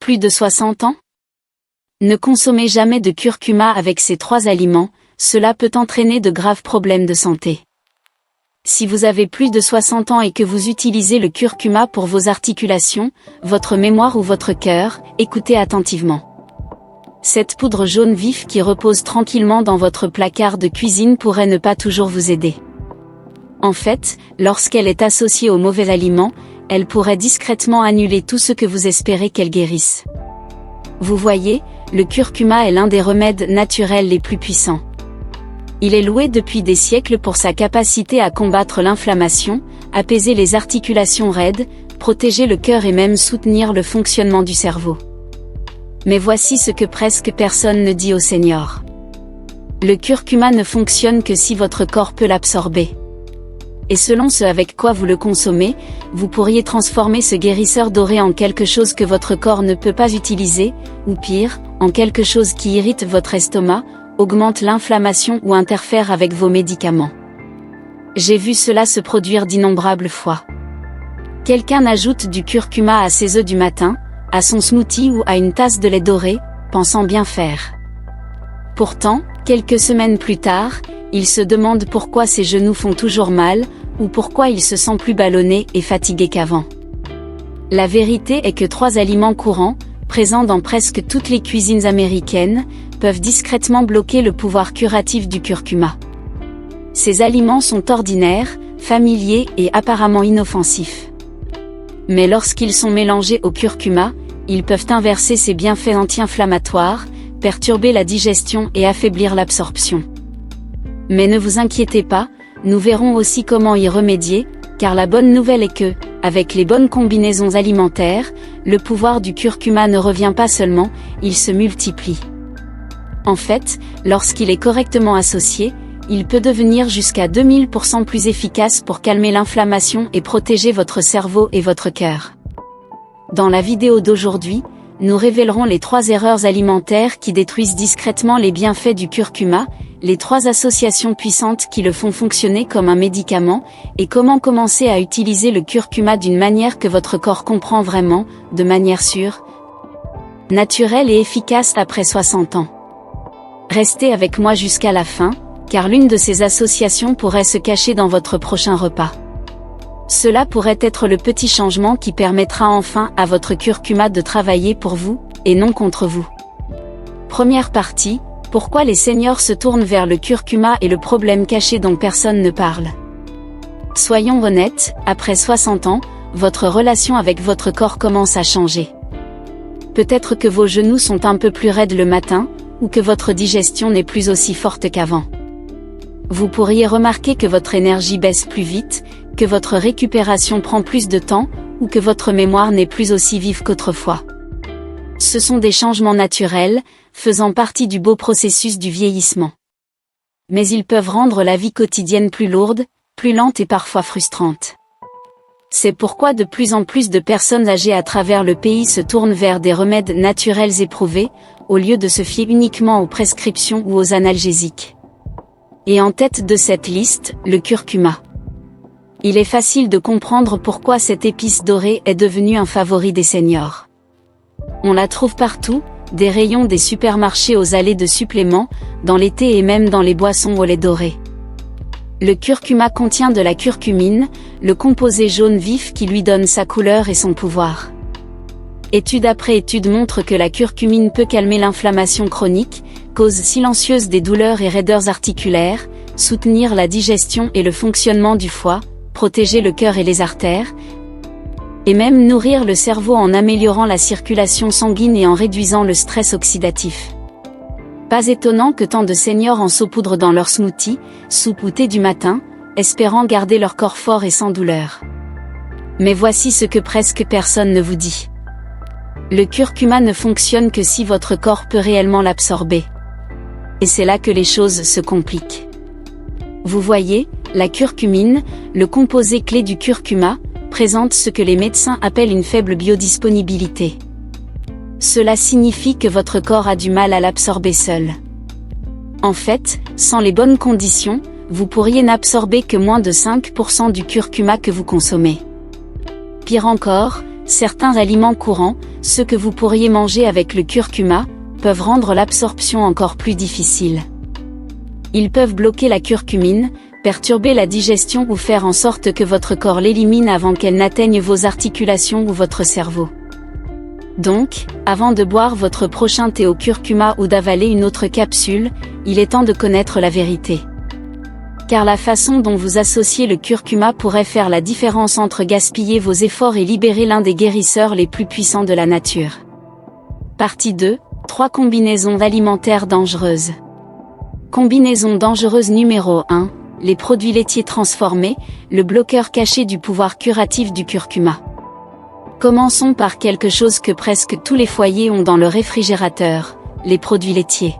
plus de 60 ans? Ne consommez jamais de curcuma avec ces 3 aliments, cela peut entraîner de graves problèmes de santé. Si vous avez plus de 60 ans et que vous utilisez le curcuma pour vos articulations, votre mémoire ou votre cœur, écoutez attentivement. Cette poudre jaune vif qui repose tranquillement dans votre placard de cuisine pourrait ne pas toujours vous aider. En fait, lorsqu'elle est associée aux mauvais aliments, elle pourrait discrètement annuler tout ce que vous espérez qu'elle guérisse. Vous voyez, le curcuma est l'un des remèdes naturels les plus puissants. Il est loué depuis des siècles pour sa capacité à combattre l'inflammation, apaiser les articulations raides, protéger le cœur et même soutenir le fonctionnement du cerveau. Mais voici ce que presque personne ne dit aux seniors. Le curcuma ne fonctionne que si votre corps peut l'absorber. Et selon ce avec quoi vous le consommez, vous pourriez transformer ce guérisseur doré en quelque chose que votre corps ne peut pas utiliser, ou pire, en quelque chose qui irrite votre estomac, augmente l'inflammation ou interfère avec vos médicaments. J'ai vu cela se produire d'innombrables fois. Quelqu'un ajoute du curcuma à ses œufs du matin, à son smoothie ou à une tasse de lait doré, pensant bien faire. Pourtant, quelques semaines plus tard, il se demande pourquoi ses genoux font toujours mal, ou pourquoi il se sent plus ballonné et fatigué qu'avant. La vérité est que 3 aliments courants, présents dans presque toutes les cuisines américaines, peuvent discrètement bloquer le pouvoir curatif du curcuma. Ces aliments sont ordinaires, familiers et apparemment inoffensifs. Mais lorsqu'ils sont mélangés au curcuma, ils peuvent inverser ses bienfaits anti-inflammatoires, perturber la digestion et affaiblir l'absorption. Mais ne vous inquiétez pas, nous verrons aussi comment y remédier, car la bonne nouvelle est que, avec les bonnes combinaisons alimentaires, le pouvoir du curcuma ne revient pas seulement, il se multiplie. En fait, lorsqu'il est correctement associé, il peut devenir jusqu'à 2000% plus efficace pour calmer l'inflammation et protéger votre cerveau et votre cœur. Dans la vidéo d'aujourd'hui, nous révélerons les 3 erreurs alimentaires qui détruisent discrètement les bienfaits du curcuma, les 3 associations puissantes qui le font fonctionner comme un médicament, et comment commencer à utiliser le curcuma d'une manière que votre corps comprend vraiment, de manière sûre, naturelle et efficace après 60 ans. Restez avec moi jusqu'à la fin, car l'une de ces associations pourrait se cacher dans votre prochain repas. Cela pourrait être le petit changement qui permettra enfin à votre curcuma de travailler pour vous, et non contre vous. Première partie, pourquoi les seniors se tournent vers le curcuma et le problème caché dont personne ne parle. Soyons honnêtes, après 60 ans, votre relation avec votre corps commence à changer. Peut-être que vos genoux sont un peu plus raides le matin, ou que votre digestion n'est plus aussi forte qu'avant. Vous pourriez remarquer que votre énergie baisse plus vite, que votre récupération prend plus de temps, ou que votre mémoire n'est plus aussi vive qu'autrefois. Ce sont des changements naturels, faisant partie du beau processus du vieillissement. Mais ils peuvent rendre la vie quotidienne plus lourde, plus lente et parfois frustrante. C'est pourquoi de plus en plus de personnes âgées à travers le pays se tournent vers des remèdes naturels éprouvés, au lieu de se fier uniquement aux prescriptions ou aux analgésiques. Et en tête de cette liste, le curcuma. Il est facile de comprendre pourquoi cette épice dorée est devenue un favori des seniors. On la trouve partout, des rayons des supermarchés aux allées de suppléments, dans les thés et même dans les boissons au lait doré. Le curcuma contient de la curcumine, le composé jaune vif qui lui donne sa couleur et son pouvoir. Étude après étude montre que la curcumine peut calmer l'inflammation chronique, cause silencieuse des douleurs et raideurs articulaires, soutenir la digestion et le fonctionnement du foie, protéger le cœur et les artères, et même nourrir le cerveau en améliorant la circulation sanguine et en réduisant le stress oxydatif. Pas étonnant que tant de seniors en saupoudrent dans leur smoothie, soupe ou thé du matin, espérant garder leur corps fort et sans douleur. Mais voici ce que presque personne ne vous dit. Le curcuma ne fonctionne que si votre corps peut réellement l'absorber. Et c'est là que les choses se compliquent. Vous voyez, la curcumine, le composé clé du curcuma, présente ce que les médecins appellent une faible biodisponibilité. Cela signifie que votre corps a du mal à l'absorber seul. En fait, sans les bonnes conditions, vous pourriez n'absorber que moins de 5% du curcuma que vous consommez. Pire encore, Certains aliments courants, ceux que vous pourriez manger avec le curcuma, peuvent rendre l'absorption encore plus difficile. Ils peuvent bloquer la curcumine, perturber la digestion ou faire en sorte que votre corps l'élimine avant qu'elle n'atteigne vos articulations ou votre cerveau. Donc, avant de boire votre prochain thé au curcuma ou d'avaler une autre capsule, il est temps de connaître la vérité. Car la façon dont vous associez le curcuma pourrait faire la différence entre gaspiller vos efforts et libérer l'un des guérisseurs les plus puissants de la nature. Partie 2, 3 combinaisons alimentaires dangereuses. Combinaison dangereuse numéro 1, les produits laitiers transformés, le bloqueur caché du pouvoir curatif du curcuma. Commençons par quelque chose que presque tous les foyers ont dans le réfrigérateur, les produits laitiers.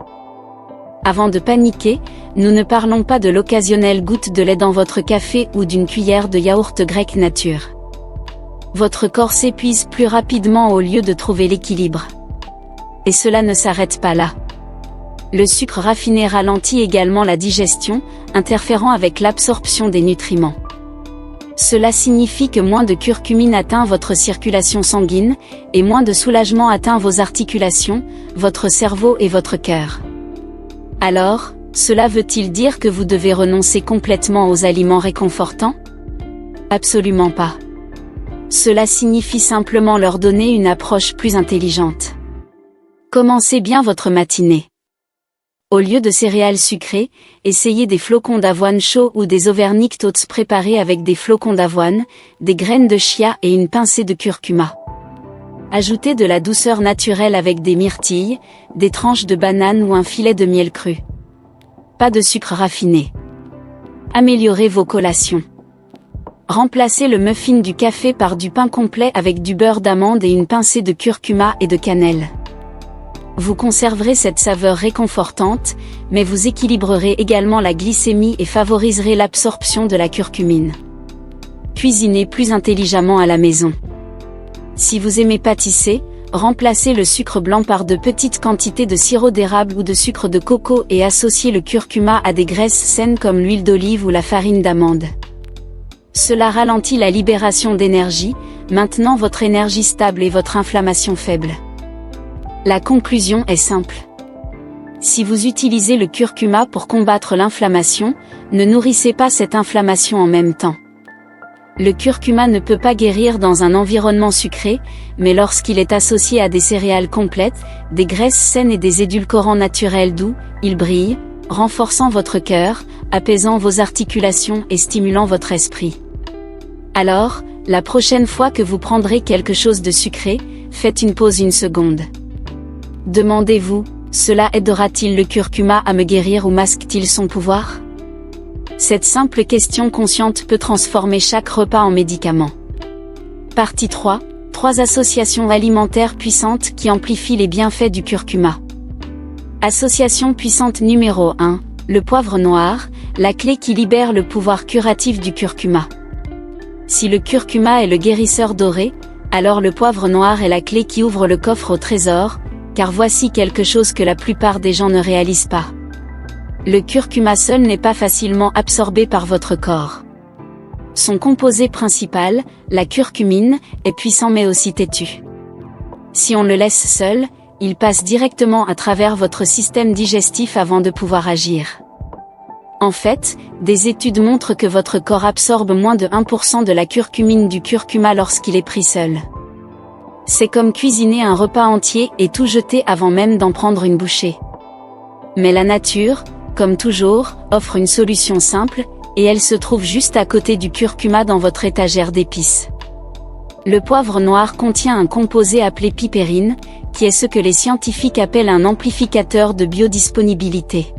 Avant de paniquer, nous ne parlons pas de l'occasionnelle goutte de lait dans votre café ou d'une cuillère de yaourt grec nature. Votre corps s'épuise plus rapidement au lieu de trouver l'équilibre. Et cela ne s'arrête pas là. Le sucre raffiné ralentit également la digestion, interférant avec l'absorption des nutriments. Cela signifie que moins de curcumine atteint votre circulation sanguine, et moins de soulagement atteint vos articulations, votre cerveau et votre cœur. Alors, cela veut-il dire que vous devez renoncer complètement aux aliments réconfortants? Absolument pas. Cela signifie simplement leur donner une approche plus intelligente. Commencez bien votre matinée. Au lieu de céréales sucrées, essayez des flocons d'avoine chauds ou des overnight oats préparés avec des flocons d'avoine, des graines de chia et une pincée de curcuma. Ajoutez de la douceur naturelle avec des myrtilles, des tranches de banane ou un filet de miel cru. Pas de sucre raffiné. Améliorez vos collations. Remplacez le muffin du café par du pain complet avec du beurre d'amande et une pincée de curcuma et de cannelle. Vous conserverez cette saveur réconfortante, mais vous équilibrerez également la glycémie et favoriserez l'absorption de la curcumine. Cuisinez plus intelligemment à la maison. Si vous aimez pâtisser, remplacez le sucre blanc par de petites quantités de sirop d'érable ou de sucre de coco et associez le curcuma à des graisses saines comme l'huile d'olive ou la farine d'amande. Cela ralentit la libération d'énergie, maintenant votre énergie stable et votre inflammation faible. La conclusion est simple. Si vous utilisez le curcuma pour combattre l'inflammation, ne nourrissez pas cette inflammation en même temps. Le curcuma ne peut pas guérir dans un environnement sucré, mais lorsqu'il est associé à des céréales complètes, des graisses saines et des édulcorants naturels doux, il brille, renforçant votre cœur, apaisant vos articulations et stimulant votre esprit. Alors, la prochaine fois que vous prendrez quelque chose de sucré, faites une pause une seconde. Demandez-vous, cela aidera-t-il le curcuma à me guérir ou masque-t-il son pouvoir? Cette simple question consciente peut transformer chaque repas en médicament. Partie 3, 3 associations alimentaires puissantes qui amplifient les bienfaits du curcuma. Association puissante numéro 1, le poivre noir, la clé qui libère le pouvoir curatif du curcuma. Si le curcuma est le guérisseur doré, alors le poivre noir est la clé qui ouvre le coffre au trésor, car voici quelque chose que la plupart des gens ne réalisent pas. Le curcuma seul n'est pas facilement absorbé par votre corps. Son composé principal, la curcumine, est puissant mais aussi têtu. Si on le laisse seul, il passe directement à travers votre système digestif avant de pouvoir agir. En fait, des études montrent que votre corps absorbe moins de 1% de la curcumine du curcuma lorsqu'il est pris seul. C'est comme cuisiner un repas entier et tout jeter avant même d'en prendre une bouchée. Mais la nature, comme toujours, offre une solution simple, et elle se trouve juste à côté du curcuma dans votre étagère d'épices. Le poivre noir contient un composé appelé pipérine, qui est ce que les scientifiques appellent un amplificateur de biodisponibilité.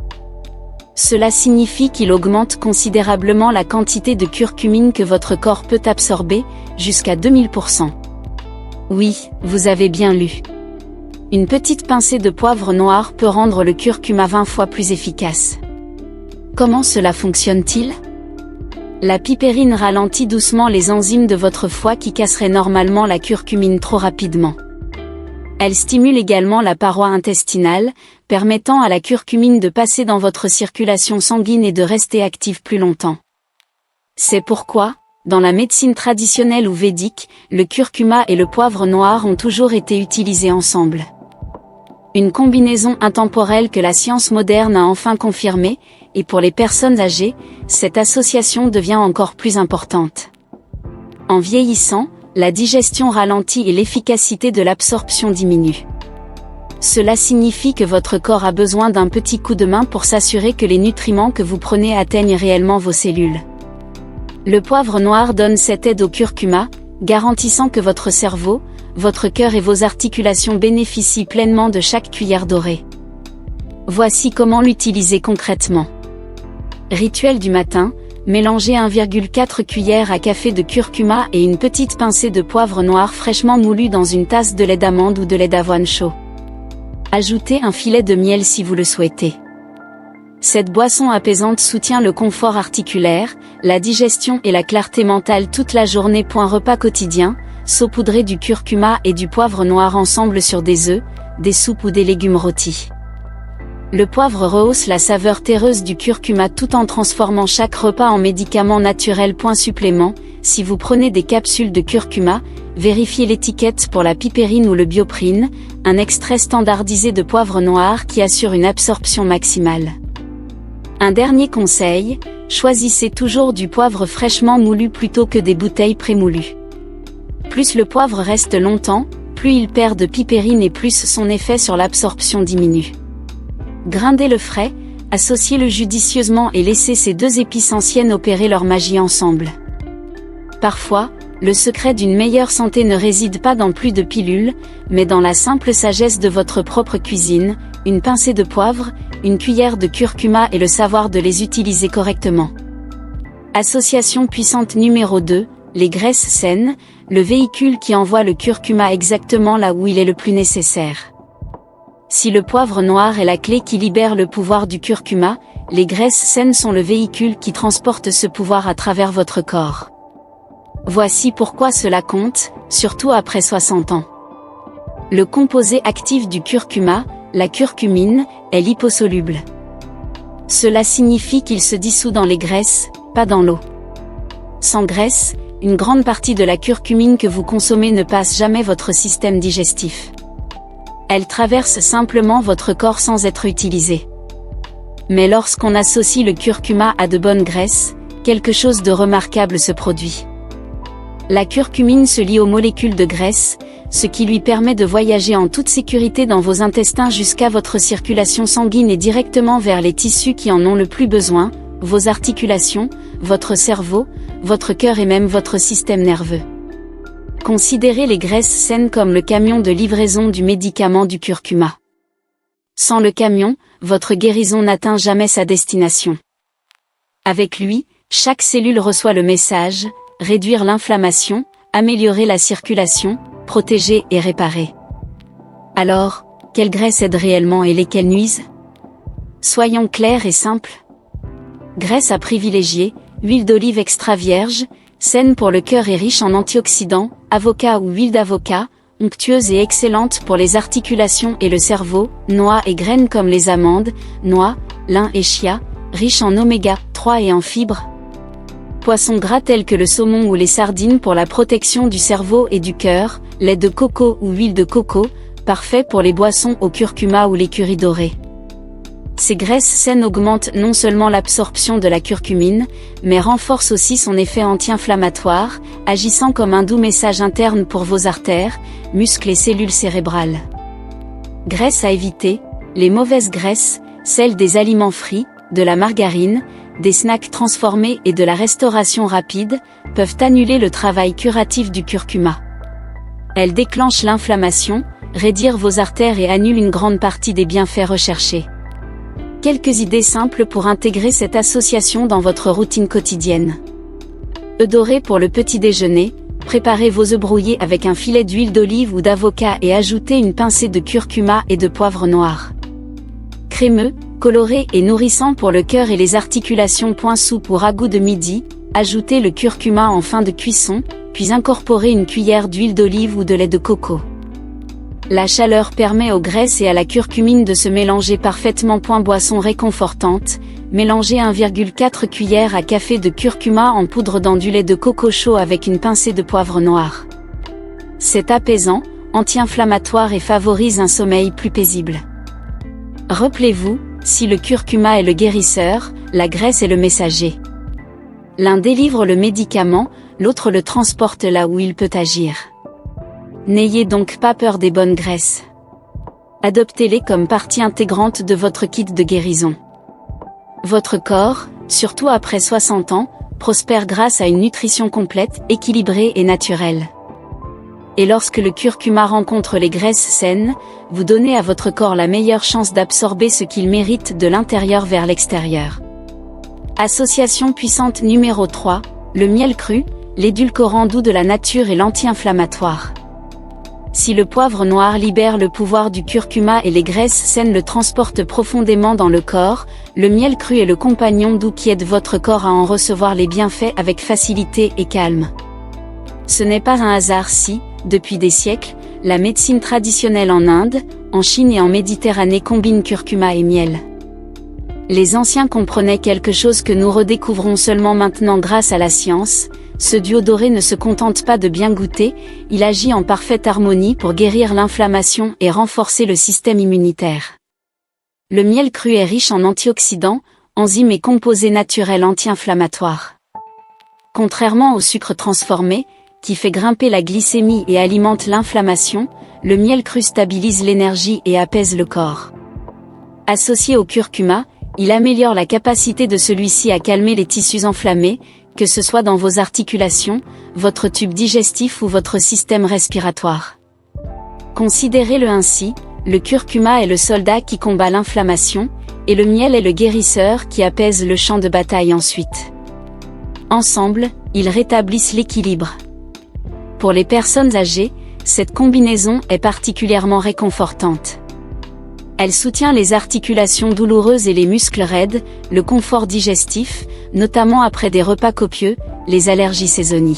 Cela signifie qu'il augmente considérablement la quantité de curcumine que votre corps peut absorber, jusqu'à 2000%. Oui, vous avez bien lu. Une petite pincée de poivre noir peut rendre le curcuma 20 fois plus efficace. Comment cela fonctionne-t-il? La pipérine ralentit doucement les enzymes de votre foie qui casseraient normalement la curcumine trop rapidement. Elle stimule également la paroi intestinale, permettant à la curcumine de passer dans votre circulation sanguine et de rester active plus longtemps. C'est pourquoi, Dans la médecine traditionnelle ou védique, le curcuma et le poivre noir ont toujours été utilisés ensemble. Une combinaison intemporelle que la science moderne a enfin confirmée, et pour les personnes âgées, cette association devient encore plus importante. En vieillissant, la digestion ralentit et l'efficacité de l'absorption diminue. Cela signifie que votre corps a besoin d'un petit coup de main pour s'assurer que les nutriments que vous prenez atteignent réellement vos cellules. Le poivre noir donne cette aide au curcuma, garantissant que votre cerveau, votre cœur et vos articulations bénéficient pleinement de chaque cuillère dorée. Voici comment l'utiliser concrètement. Rituel du matin, mélangez 1,4 cuillère à café de curcuma et une petite pincée de poivre noir fraîchement moulu dans une tasse de lait d'amande ou de lait d'avoine chaud. Ajoutez un filet de miel si vous le souhaitez. Cette boisson apaisante soutient le confort articulaire, la digestion et la clarté mentale toute la journée. Repas quotidien, saupoudrez du curcuma et du poivre noir ensemble sur des œufs, des soupes ou des légumes rôtis. Le poivre rehausse la saveur terreuse du curcuma tout en transformant chaque repas en médicament naturel. Supplément, si vous prenez des capsules de curcuma, vérifiez l'étiquette pour la pipérine ou le bioprine, un extrait standardisé de poivre noir qui assure une absorption maximale. Un dernier conseil, choisissez toujours du poivre fraîchement moulu plutôt que des bouteilles prémoulues. Plus le poivre reste longtemps, plus il perd de pipérine et plus son effet sur l'absorption diminue. Grindez le frais, associez-le judicieusement et laissez ces deux épices anciennes opérer leur magie ensemble. Parfois, le secret d'une meilleure santé ne réside pas dans plus de pilules, mais dans la simple sagesse de votre propre cuisine, une pincée de poivre, une cuillère de curcuma et le savoir de les utiliser correctement. Association puissante numéro 2, les graisses saines, le véhicule qui envoie le curcuma exactement là où il est le plus nécessaire. Si le poivre noir est la clé qui libère le pouvoir du curcuma, les graisses saines sont le véhicule qui transporte ce pouvoir à travers votre corps. Voici pourquoi cela compte, surtout après 60 ans. Le composé actif du curcuma, la curcumine, est liposoluble. Cela signifie qu'il se dissout dans les graisses, pas dans l'eau. Sans graisse, une grande partie de la curcumine que vous consommez ne passe jamais votre système digestif. Elle traverse simplement votre corps sans être utilisée. Mais lorsqu'on associe le curcuma à de bonnes graisses, quelque chose de remarquable se produit. La curcumine se lie aux molécules de graisse, ce qui lui permet de voyager en toute sécurité dans vos intestins jusqu'à votre circulation sanguine et directement vers les tissus qui en ont le plus besoin, vos articulations, votre cerveau, votre cœur et même votre système nerveux. Considérez les graisses saines comme le camion de livraison du médicament du curcuma. Sans le camion, votre guérison n'atteint jamais sa destination. Avec lui, chaque cellule reçoit le message, réduire l'inflammation, améliorer la circulation, protéger et réparer. Alors, quelles graisses aident réellement et lesquelles nuisent? Soyons clairs et simples. Graisse à privilégier, huile d'olive extra vierge, saine pour le cœur et riche en antioxydants, avocat ou huile d'avocat, onctueuse et excellente pour les articulations et le cerveau, noix et graines comme les amandes, noix, lin et chia, riche en oméga 3 et en fibres. Poissons gras tels que le saumon ou les sardines pour la protection du cerveau et du cœur, lait de coco ou huile de coco, parfait pour les boissons au curcuma ou les currys dorés. Ces graisses saines augmentent non seulement l'absorption de la curcumine, mais renforcent aussi son effet anti-inflammatoire, agissant comme un doux message interne pour vos artères, muscles et cellules cérébrales. Graisses à éviter, les mauvaises graisses, celles des aliments frits, de la margarine, des snacks transformés et de la restauration rapide, peuvent annuler le travail curatif du curcuma. Elles déclenchent l'inflammation, raidirent vos artères et annulent une grande partie des bienfaits recherchés. Quelques idées simples pour intégrer cette association dans votre routine quotidienne. Œufs dorés pour le petit déjeuner, préparez vos œufs brouillés avec un filet d'huile d'olive ou d'avocat et ajoutez une pincée de curcuma et de poivre noir. Crémeux, coloré et nourrissant pour le cœur et les articulations. Soupe ou ragoût de midi, ajoutez le curcuma en fin de cuisson, puis incorporez une cuillère d'huile d'olive ou de lait de coco. La chaleur permet aux graisses et à la curcumine de se mélanger parfaitement. Boisson réconfortante, mélangez 1,4 cuillères à café de curcuma en poudre dans du lait de coco chaud avec une pincée de poivre noir. C'est apaisant, anti-inflammatoire et favorise un sommeil plus paisible. Rappelez-vous, si le curcuma est le guérisseur, la graisse est le messager. L'un délivre le médicament, l'autre le transporte là où il peut agir. N'ayez donc pas peur des bonnes graisses. Adoptez-les comme partie intégrante de votre kit de guérison. Votre corps, surtout après 60 ans, prospère grâce à une nutrition complète, équilibrée et naturelle. Et lorsque le curcuma rencontre les graisses saines, vous donnez à votre corps la meilleure chance d'absorber ce qu'il mérite de l'intérieur vers l'extérieur. Association puissante numéro 3, le miel cru, l'édulcorant doux de la nature et l'anti-inflammatoire. Si le poivre noir libère le pouvoir du curcuma et les graisses saines le transportent profondément dans le corps, le miel cru est le compagnon doux qui aide votre corps à en recevoir les bienfaits avec facilité et calme. Ce n'est pas un hasard si, depuis des siècles, la médecine traditionnelle en Inde, en Chine et en Méditerranée combine curcuma et miel. Les anciens comprenaient quelque chose que nous redécouvrons seulement maintenant grâce à la science. Ce duo doré ne se contente pas de bien goûter, il agit en parfaite harmonie pour guérir l'inflammation et renforcer le système immunitaire. Le miel cru est riche en antioxydants, enzymes et composés naturels anti-inflammatoires. Contrairement au sucre transformé, qui fait grimper la glycémie et alimente l'inflammation, le miel cru stabilise l'énergie et apaise le corps. Associé au curcuma, il améliore la capacité de celui-ci à calmer les tissus enflammés, que ce soit dans vos articulations, votre tube digestif ou votre système respiratoire. Considérez-le ainsi, le curcuma est le soldat qui combat l'inflammation, et le miel est le guérisseur qui apaise le champ de bataille ensuite. Ensemble, ils rétablissent l'équilibre. Pour les personnes âgées, cette combinaison est particulièrement réconfortante. Elle soutient les articulations douloureuses et les muscles raides, le confort digestif, notamment après des repas copieux, les allergies saisonnières.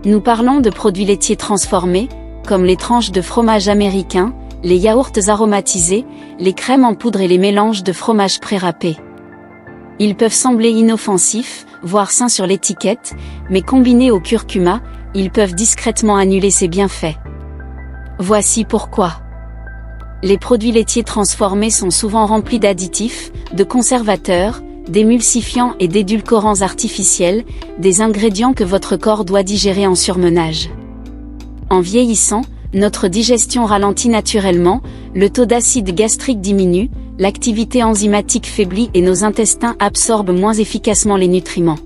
Nous parlons de produits laitiers transformés, comme les tranches de fromage américain, les yaourts aromatisés, les crèmes en poudre et les mélanges de fromage pré-râpé. Ils peuvent sembler inoffensifs, voire sains sur l'étiquette, mais combinés au curcuma, ils peuvent discrètement annuler ses bienfaits. Voici pourquoi. Les produits laitiers transformés sont souvent remplis d'additifs, de conservateurs, d'émulsifiants et d'édulcorants artificiels, des ingrédients que votre corps doit digérer en surmenage. En vieillissant, notre digestion ralentit naturellement, le taux d'acide gastrique diminue, l'activité enzymatique faiblit et nos intestins absorbent moins efficacement les nutriments.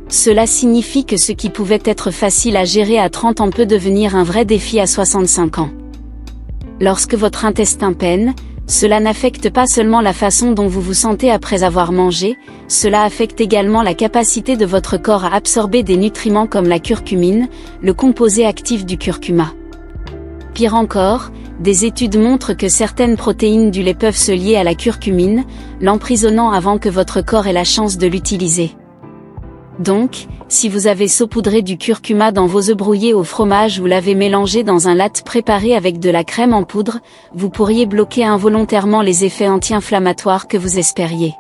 Cela signifie que ce qui pouvait être facile à gérer à 30 ans peut devenir un vrai défi à 65 ans. Lorsque votre intestin peine, cela n'affecte pas seulement la façon dont vous vous sentez après avoir mangé, cela affecte également la capacité de votre corps à absorber des nutriments comme la curcumine, le composé actif du curcuma. Pire encore, des études montrent que certaines protéines du lait peuvent se lier à la curcumine, l'emprisonnant avant que votre corps ait la chance de l'utiliser. Donc, si vous avez saupoudré du curcuma dans vos œufs brouillés au fromage ou l'avez mélangé dans un latte préparé avec de la crème en poudre, vous pourriez bloquer involontairement les effets anti-inflammatoires que vous espériez.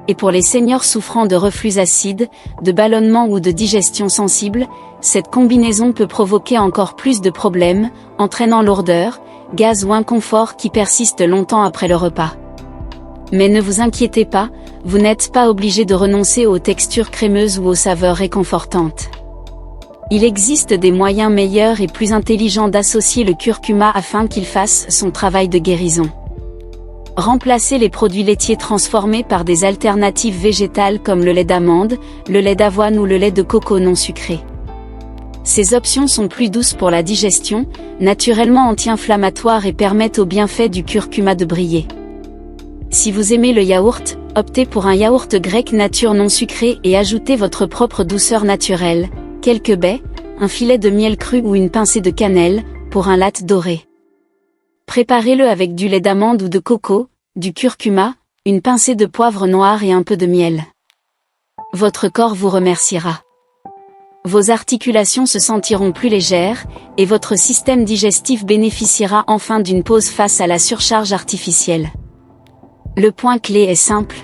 Et pour les seniors souffrant de reflux acide, de ballonnement ou de digestion sensible, cette combinaison peut provoquer encore plus de problèmes, entraînant lourdeur, gaz ou inconfort qui persistent longtemps après le repas. Mais ne vous inquiétez pas, vous n'êtes pas obligé de renoncer aux textures crémeuses ou aux saveurs réconfortantes. Il existe des moyens meilleurs et plus intelligents d'associer le curcuma afin qu'il fasse son travail de guérison. Remplacez les produits laitiers transformés par des alternatives végétales comme le lait d'amande, le lait d'avoine ou le lait de coco non sucré. Ces options sont plus douces pour la digestion, naturellement anti-inflammatoires et permettent aux bienfaits du curcuma de briller. Si vous aimez le yaourt, optez pour un yaourt grec nature non sucré et ajoutez votre propre douceur naturelle, quelques baies, un filet de miel cru ou une pincée de cannelle, pour un latte doré. Préparez-le avec du lait d'amande ou de coco, du curcuma, une pincée de poivre noir et un peu de miel. Votre corps vous remerciera. Vos articulations se sentiront plus légères, et votre système digestif bénéficiera enfin d'une pause face à la surcharge artificielle. Le point clé est simple.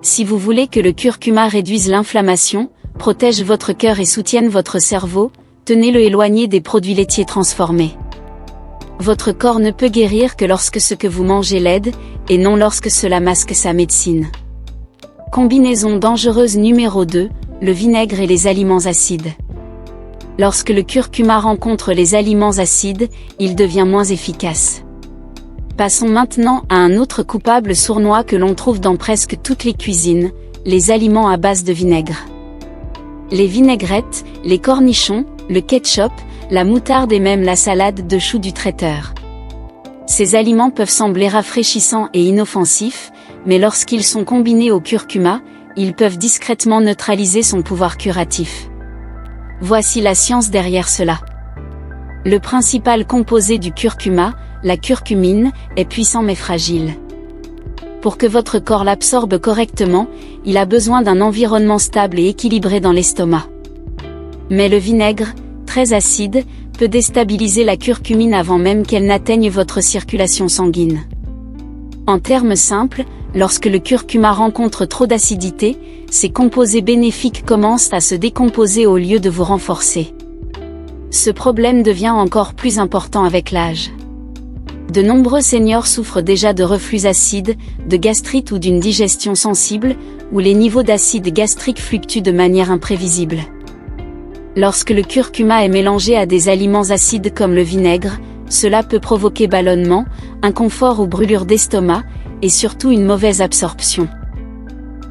Si vous voulez que le curcuma réduise l'inflammation, protège votre cœur et soutienne votre cerveau, tenez-le éloigné des produits laitiers transformés. Votre corps ne peut guérir que lorsque ce que vous mangez l'aide, et non lorsque cela masque sa médecine. Combinaison dangereuse numéro 2, le vinaigre et les aliments acides. Lorsque le curcuma rencontre les aliments acides, il devient moins efficace. Passons maintenant à un autre coupable sournois que l'on trouve dans presque toutes les cuisines, les aliments à base de vinaigre. Les vinaigrettes, les cornichons, le ketchup, la moutarde et même la salade de choux du traiteur. Ces aliments peuvent sembler rafraîchissants et inoffensifs, mais lorsqu'ils sont combinés au curcuma, ils peuvent discrètement neutraliser son pouvoir curatif. Voici la science derrière cela. Le principal composé du curcuma, la curcumine, est puissant mais fragile. Pour que votre corps l'absorbe correctement, il a besoin d'un environnement stable et équilibré dans l'estomac. Mais le vinaigre, très acide, peut déstabiliser la curcumine avant même qu'elle n'atteigne votre circulation sanguine. En termes simples, lorsque le curcuma rencontre trop d'acidité, ses composés bénéfiques commencent à se décomposer au lieu de vous renforcer. Ce problème devient encore plus important avec l'âge. De nombreux seniors souffrent déjà de reflux acide, de gastrite ou d'une digestion sensible, où les niveaux d'acide gastrique fluctuent de manière imprévisible. Lorsque le curcuma est mélangé à des aliments acides comme le vinaigre, cela peut provoquer ballonnement, inconfort ou brûlure d'estomac, et surtout une mauvaise absorption.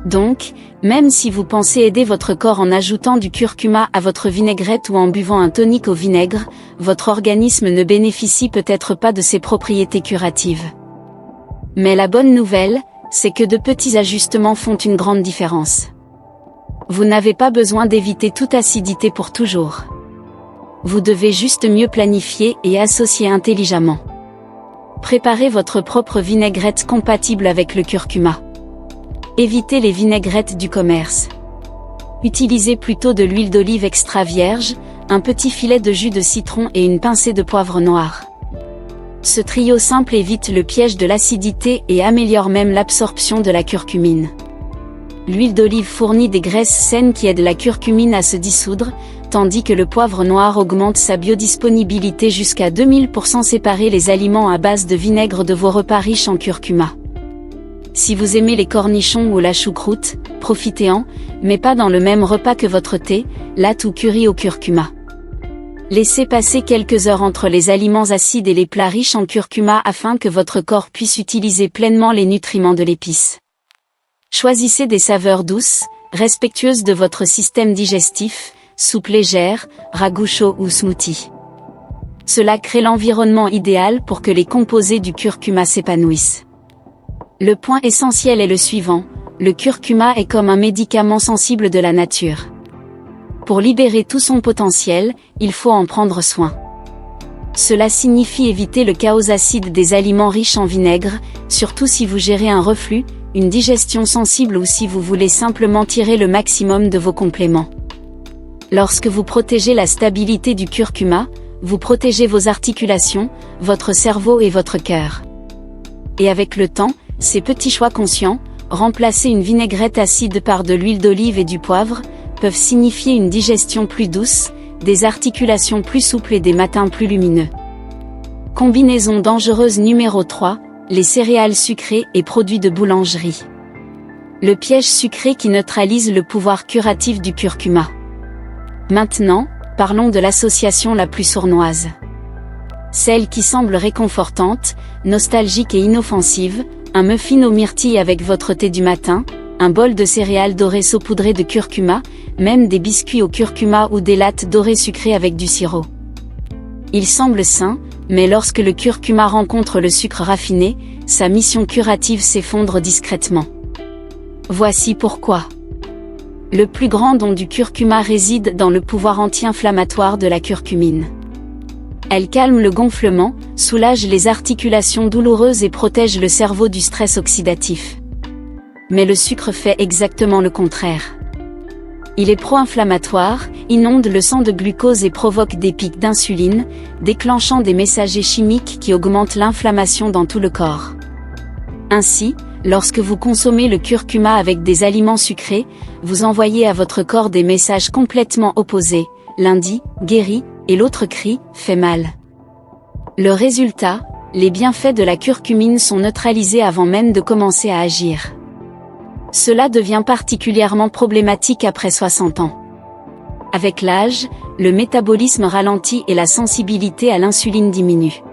Donc, même si vous pensez aider votre corps en ajoutant du curcuma à votre vinaigrette ou en buvant un tonique au vinaigre, votre organisme ne bénéficie peut-être pas de ses propriétés curatives. Mais la bonne nouvelle, c'est que de petits ajustements font une grande différence. Vous n'avez pas besoin d'éviter toute acidité pour toujours. Vous devez juste mieux planifier et associer intelligemment. Préparez votre propre vinaigrette compatible avec le curcuma. Évitez les vinaigrettes du commerce. Utilisez plutôt de l'huile d'olive extra vierge, un petit filet de jus de citron et une pincée de poivre noir. Ce trio simple évite le piège de l'acidité et améliore même l'absorption de la curcumine. L'huile d'olive fournit des graisses saines qui aident la curcumine à se dissoudre, tandis que le poivre noir augmente sa biodisponibilité jusqu'à 2000%. Séparez les aliments à base de vinaigre de vos repas riches en curcuma. Si vous aimez les cornichons ou la choucroute, profitez-en, mais pas dans le même repas que votre thé, latte ou curry au curcuma. Laissez passer quelques heures entre les aliments acides et les plats riches en curcuma afin que votre corps puisse utiliser pleinement les nutriments de l'épice. Choisissez des saveurs douces, respectueuses de votre système digestif, soupe légère, ragoût chaud ou smoothie. Cela crée l'environnement idéal pour que les composés du curcuma s'épanouissent. Le point essentiel est le suivant, le curcuma est comme un médicament sensible de la nature. Pour libérer tout son potentiel, il faut en prendre soin. Cela signifie éviter le chaos acide des aliments riches en vinaigre, surtout si vous gérez un reflux, une digestion sensible ou si vous voulez simplement tirer le maximum de vos compléments. Lorsque vous protégez la stabilité du curcuma, vous protégez vos articulations, votre cerveau et votre cœur. Et avec le temps, ces petits choix conscients, remplacer une vinaigrette acide par de l'huile d'olive et du poivre, peuvent signifier une digestion plus douce, des articulations plus souples et des matins plus lumineux. Combinaison dangereuse numéro 3, les céréales sucrées et produits de boulangerie. Le piège sucré qui neutralise le pouvoir curatif du curcuma. Maintenant, parlons de l'association la plus sournoise. Celle qui semble réconfortante, nostalgique et inoffensive, un muffin aux myrtilles avec votre thé du matin, un bol de céréales dorées saupoudrées de curcuma, même des biscuits au curcuma ou des lattes dorées sucrées avec du sirop. Il semble sain, mais lorsque le curcuma rencontre le sucre raffiné, sa mission curative s'effondre discrètement. Voici pourquoi. Le plus grand don du curcuma réside dans le pouvoir anti-inflammatoire de la curcumine. Elle calme le gonflement, soulage les articulations douloureuses et protège le cerveau du stress oxydatif. Mais le sucre fait exactement le contraire. Il est pro-inflammatoire, inonde le sang de glucose et provoque des pics d'insuline, déclenchant des messagers chimiques qui augmentent l'inflammation dans tout le corps. Ainsi, lorsque vous consommez le curcuma avec des aliments sucrés, vous envoyez à votre corps des messages complètement opposés. L'un dit « guéris » et l'autre crie « fait mal ». Le résultat, les bienfaits de la curcumine sont neutralisés avant même de commencer à agir. Cela devient particulièrement problématique après 60 ans. Avec l'âge, le métabolisme ralentit et la sensibilité à l'insuline diminue.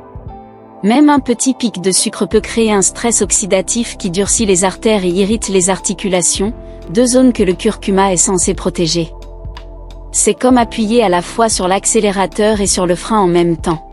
Même un petit pic de sucre peut créer un stress oxydatif qui durcit les artères et irrite les articulations, deux zones que le curcuma est censé protéger. C'est comme appuyer à la fois sur l'accélérateur et sur le frein en même temps.